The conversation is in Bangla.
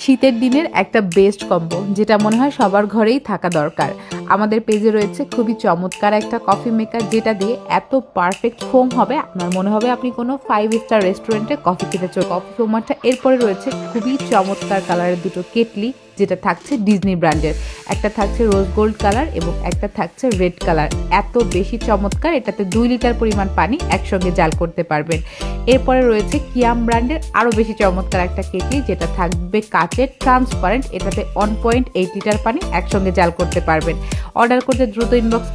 শীতের দিনের একটা বেস্ট কম্বো, যেটা মনে হয় সবার ঘরেই থাকা দরকার। আমাদের পেজে রয়েছে খুবই চমৎকার একটা কফি মেকার, যেটা দিয়ে এত পারফেক্ট ফোম হবে আপনার মনে হবে আপনি কোনো 5 স্টার রেস্টুরেন্টে কফি খেতে চলে। কফি ফোমারটা এরপরে রয়েছে খুবই চমৎকার কালারের দুটো কেটলি, যেটা থাকছে ডিজনি ব্র্যান্ডের। একটা থাকছে রোজ গোল্ড কালার এবং একটা থাকছে রেড কালার। এত বেশি চমৎকার, এটাতে 2 লিটার পরিমাণ পানি একসঙ্গে জাল করতে পারবেন। এরপরে রয়েছে কিয়াম ব্র্যান্ডের আরও বেশি চমৎকার একটা কেটলি, যেটা থাকবে কাচের, ট্রান্সপারেন্ট। এটাতে 1.8 লিটার পানি একসঙ্গে জাল করতে পারবেন। অর্ডার করতে দ্রুত ইনবক্স